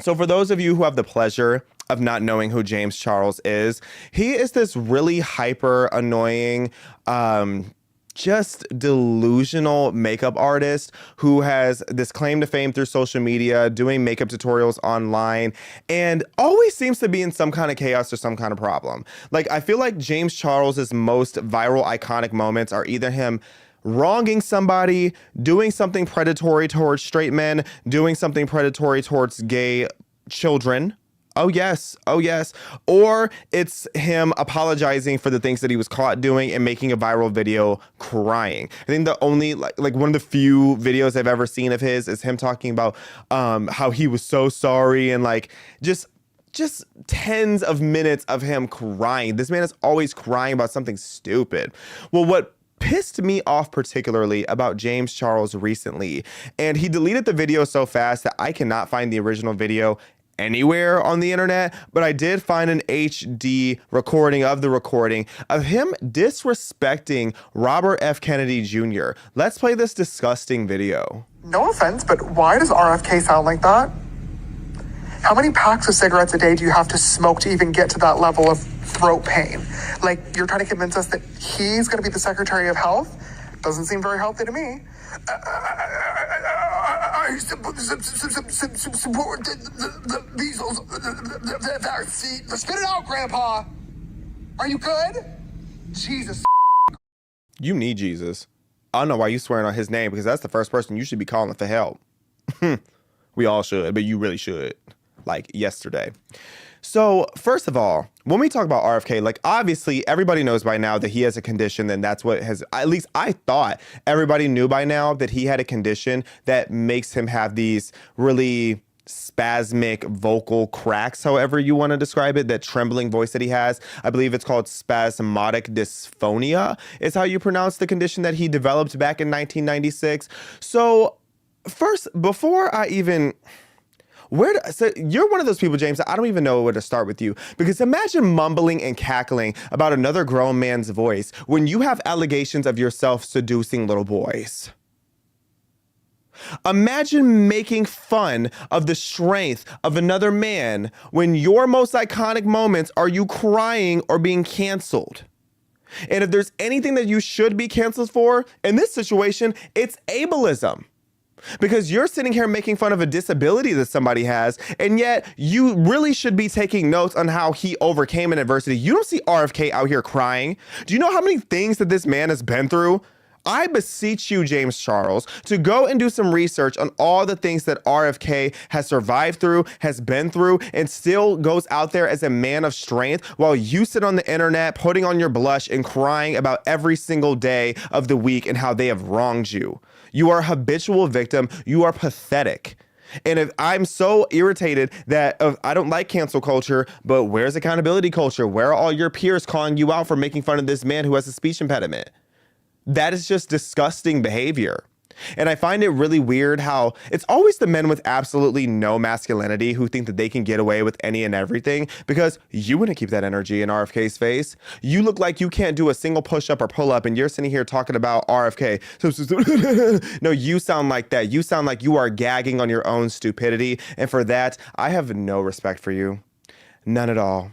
So for those of you who have the pleasure of not knowing who James Charles is, he is this really hyper annoying, just delusional makeup artist who has this claim to fame through social media, doing makeup tutorials online, and always seems to be in some kind of chaos or some kind of problem. Like, I feel like James Charles's most viral iconic moments are either him wronging somebody, doing something predatory towards straight men, doing something predatory towards gay children. Oh yes, oh yes. Or it's him apologizing for the things that he was caught doing and making a viral video crying. I think the only like one of the few videos I've ever seen of his is him talking about how he was so sorry, and like just tens of minutes of him crying. This man is always crying about something stupid. Well, what pissed me off particularly about James Charles recently, and he deleted the video so fast that I cannot find the original video anywhere on the internet, but I did find an HD recording of the recording of him disrespecting Robert F. Kennedy Jr. Let's play this disgusting video. No offense, but why does RFK sound like that? How many packs of cigarettes a day do you have to smoke to even get to that level of throat pain? Like, you're trying to convince us that he's going to be the Secretary of Health? Doesn't seem very healthy to me. I support the measles vaccine. Spit it out, Grandpa. Are you good? Jesus. You need Jesus. I don't know why you swearing on his name, because that's the first person you should be calling for help. We all should, but you really should. Like yesterday. So first of all, when we talk about RFK, like obviously everybody knows by now that he has a condition, and that's what has, at least I thought everybody knew by now that he had a condition that makes him have these really spasmic vocal cracks, however you want to describe it, that trembling voice that he has. I believe it's called spasmodic dysphonia is how you pronounce the condition that he developed back in 1996. So first, before I even... So you're one of those people, James, I don't even know where to start with you, because imagine mumbling and cackling about another grown man's voice when you have allegations of yourself seducing little boys. Imagine making fun of the strength of another man when your most iconic moments are you crying or being canceled. And if there's anything that you should be canceled for in this situation, it's ableism. Because you're sitting here making fun of a disability that somebody has, and yet you really should be taking notes on how he overcame an adversity. You don't see RFK out here crying. Do you know how many things that this man has been through? I beseech you, James Charles, to go and do some research on all the things that RFK has survived through, has been through, and still goes out there as a man of strength, while you sit on the internet putting on your blush and crying about every single day of the week and how they have wronged you. You are a habitual victim. You are pathetic. And if I'm so irritated that I don't like cancel culture, but where's accountability culture? Where are all your peers calling you out for making fun of this man who has a speech impediment? That is just disgusting behavior. And I find it really weird how it's always the men with absolutely no masculinity who think that they can get away with any and everything, because you wouldn't keep that energy in RFK's face. You look like you can't do a single push-up or pull-up, and you're sitting here talking about RFK. No, you sound like that. You sound like you are gagging on your own stupidity. And for that, I have no respect for you. None at all.